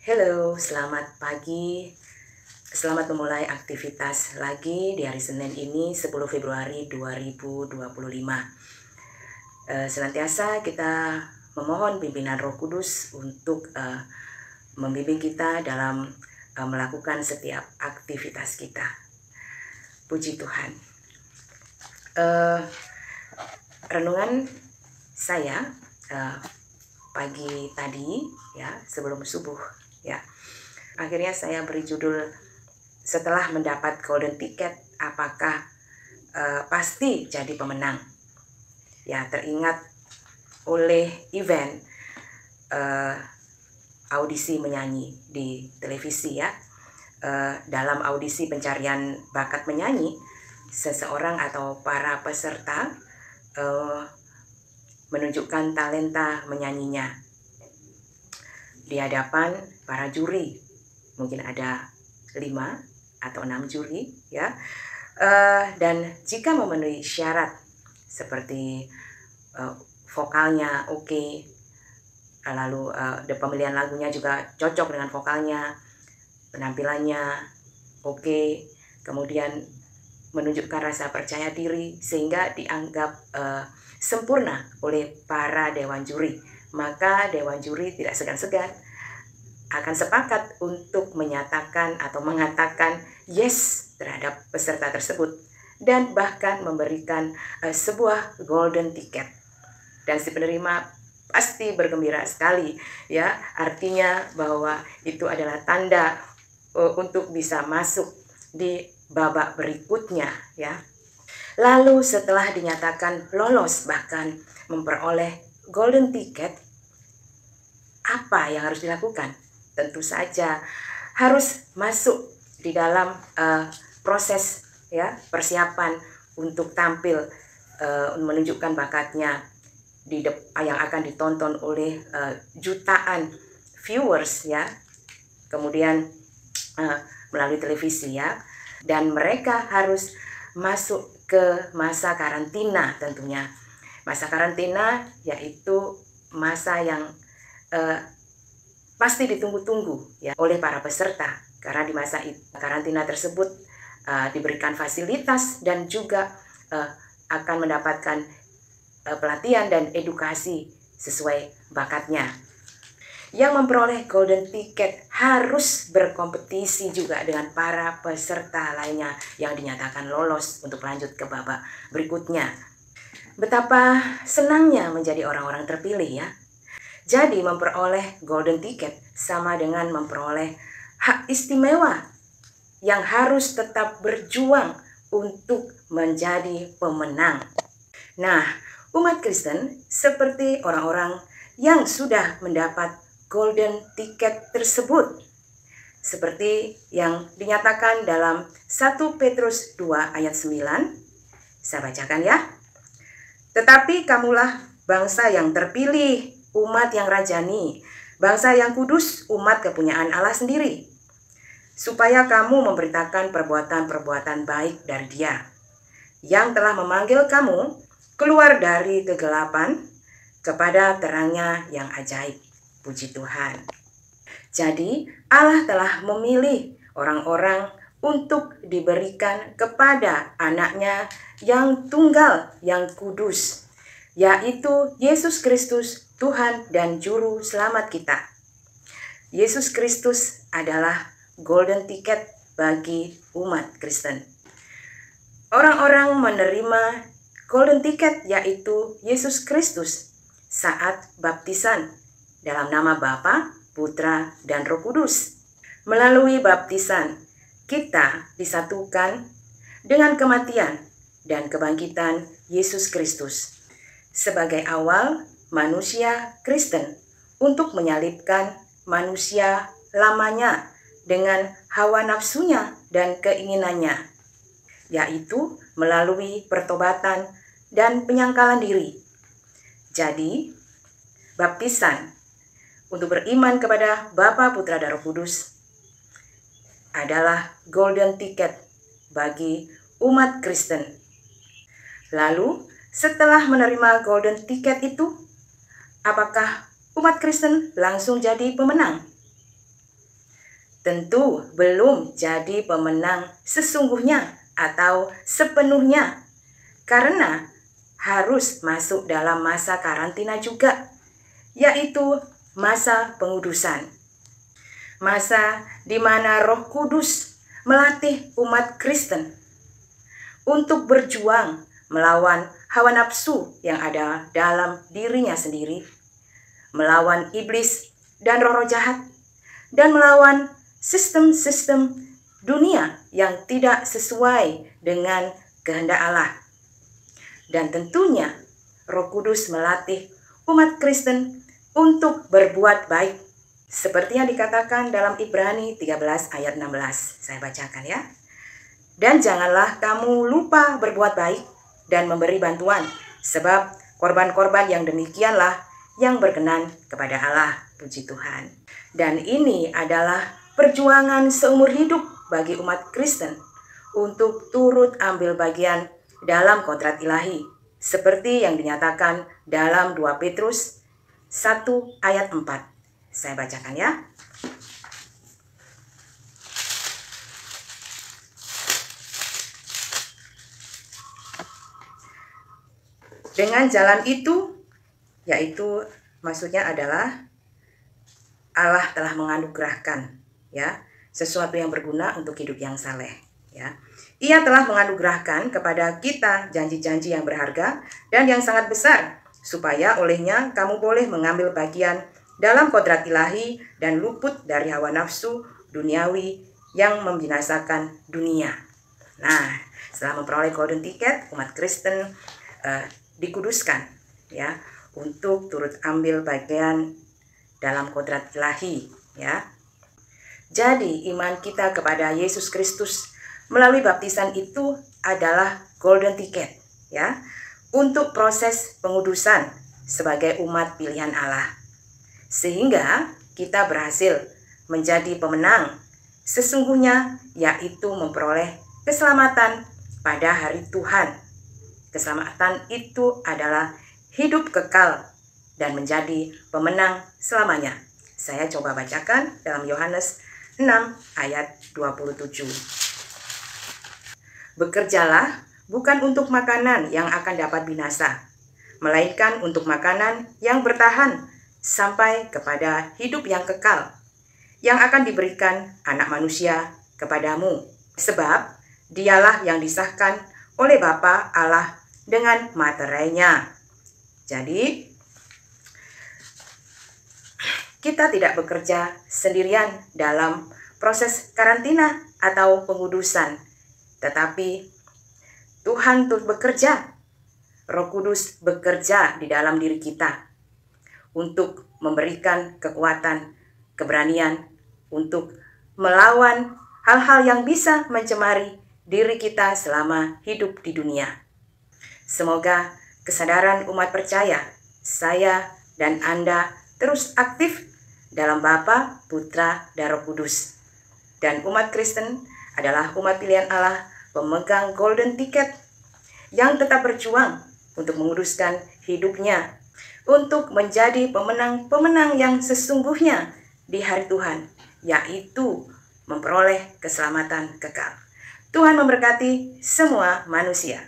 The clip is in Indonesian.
Halo, selamat pagi. Selamat memulai aktivitas lagi di hari Senin ini 10 Februari 2025. Senantiasa kita memohon pimpinan Roh Kudus untuk membimbing kita dalam melakukan setiap aktivitas kita. Puji Tuhan. Renungan saya pagi tadi ya, sebelum subuh ya. Akhirnya saya beri judul, setelah mendapat golden ticket apakah pasti jadi pemenang. Ya, teringat oleh event audisi menyanyi di televisi ya. Dalam audisi pencarian bakat menyanyi, seseorang atau para peserta menunjukkan talenta menyanyinya di hadapan para juri. Mungkin ada 5 atau 6 juri ya. Dan jika memenuhi syarat seperti vokalnya oke, lalu pemilihan lagunya juga cocok dengan vokalnya, penampilannya oke, kemudian menunjukkan rasa percaya diri sehingga dianggap sempurna oleh para dewan juri, maka dewan juri tidak segan-segan akan sepakat untuk menyatakan atau mengatakan yes terhadap peserta tersebut dan bahkan memberikan sebuah golden ticket. Dan si penerima pasti bergembira sekali ya, artinya bahwa itu adalah tanda untuk bisa masuk di babak berikutnya ya. Lalu setelah dinyatakan lolos bahkan memperoleh golden ticket, apa yang harus dilakukan? Tentu saja harus masuk di dalam proses ya, persiapan untuk tampil menunjukkan bakatnya yang akan ditonton oleh jutaan viewers ya, kemudian melalui televisi ya. Dan mereka harus masuk ke masa karantina tentunya. Masa karantina yaitu masa yang pasti ditunggu-tunggu ya oleh para peserta, karena di masa karantina tersebut diberikan fasilitas dan juga akan mendapatkan pelatihan dan edukasi sesuai bakatnya. Yang memperoleh golden ticket harus berkompetisi juga dengan para peserta lainnya yang dinyatakan lolos untuk lanjut ke babak berikutnya. Betapa senangnya menjadi orang-orang terpilih ya. Jadi memperoleh golden ticket sama dengan memperoleh hak istimewa yang harus tetap berjuang untuk menjadi pemenang. Nah, umat Kristen seperti orang-orang yang sudah mendapat golden ticket tersebut, seperti yang dinyatakan dalam 1 Petrus 2 ayat 9. Saya bacakan ya. Tetapi kamulah bangsa yang terpilih, umat yang rajani, bangsa yang kudus, umat kepunyaan Allah sendiri, supaya kamu memberitakan perbuatan-perbuatan baik dari Dia, yang telah memanggil kamu keluar dari kegelapan kepada terangnya yang ajaib. Puji Tuhan. Jadi Allah telah memilih orang-orang untuk diberikan kepada anaknya yang tunggal, yang kudus, yaitu Yesus Kristus, Tuhan dan Juru Selamat kita. Yesus Kristus adalah golden ticket bagi umat Kristen. Orang-orang menerima golden ticket yaitu Yesus Kristus saat baptisan dalam nama Bapa, Putra, dan Roh Kudus. Melalui baptisan, kita disatukan dengan kematian dan kebangkitan Yesus Kristus sebagai awal manusia Kristen untuk menyalibkan manusia lamanya dengan hawa nafsunya dan keinginannya, yaitu melalui pertobatan dan penyangkalan diri. Jadi, baptisan untuk beriman kepada Bapa, Putra, dan Roh Kudus adalah golden ticket bagi umat Kristen. Lalu, setelah menerima golden ticket itu, apakah umat Kristen langsung jadi pemenang? tentu belum jadi pemenang sesungguhnya atau sepenuhnya, karena harus masuk dalam masa karantina juga, yaitu masa pengudusan. Masa di mana Roh Kudus melatih umat Kristen untuk berjuang melawan hawa nafsu yang ada dalam dirinya sendiri, melawan iblis dan roh-roh jahat, dan melawan sistem-sistem dunia yang tidak sesuai dengan kehendak Allah. Dan tentunya Roh Kudus melatih umat Kristen untuk berbuat baik, seperti yang dikatakan dalam Ibrani 13 ayat 16. Saya bacakan ya. Dan janganlah kamu lupa berbuat baik dan memberi bantuan, sebab korban-korban yang demikianlah yang berkenan kepada Allah. Puji Tuhan. Dan ini adalah perjuangan seumur hidup bagi umat Kristen untuk turut ambil bagian dalam kodrat ilahi, seperti yang dinyatakan dalam 2 Petrus 1 ayat 4. Saya bacakan ya. Dengan jalan itu, yaitu maksudnya adalah Allah telah menganugerahkan ya sesuatu yang berguna untuk hidup yang saleh ya. Ia telah menganugerahkan kepada kita janji-janji yang berharga dan yang sangat besar, supaya olehnya kamu boleh mengambil bagian dalam kodrat ilahi dan luput dari hawa nafsu duniawi yang membinasakan dunia. Nah, setelah memperoleh golden ticket, umat Kristen dikuduskan ya untuk turut ambil bagian dalam kodrat ilahi ya. Jadi iman kita kepada Yesus Kristus melalui baptisan itu adalah golden ticket ya untuk proses pengudusan sebagai umat pilihan Allah, sehingga kita berhasil menjadi pemenang sesungguhnya, yaitu memperoleh keselamatan pada hari Tuhan. Keselamatan itu adalah hidup kekal dan menjadi pemenang selamanya. Saya coba bacakan dalam Yohanes 6 ayat 27. Bekerjalah bukan untuk makanan yang akan dapat binasa, melainkan untuk makanan yang bertahan sampai kepada hidup yang kekal, yang akan diberikan Anak Manusia kepadamu. Sebab dialah yang disahkan oleh Bapa Allah dengan materainya. Jadi, kita tidak bekerja sendirian dalam proses karantina atau pengudusan, tetapi Tuhan turut bekerja. Roh Kudus bekerja di dalam diri kita untuk memberikan kekuatan, keberanian untuk melawan hal-hal yang bisa mencemari diri kita selama hidup di dunia. Semoga kesadaran umat percaya, saya dan Anda terus aktif dalam Bapa, Putra, dan Roh Kudus. Dan umat Kristen adalah umat pilihan Allah, pemegang golden ticket yang tetap berjuang untuk menguduskan hidupnya, untuk menjadi pemenang-pemenang yang sesungguhnya di hari Tuhan, yaitu memperoleh keselamatan kekal. Tuhan memberkati semua manusia.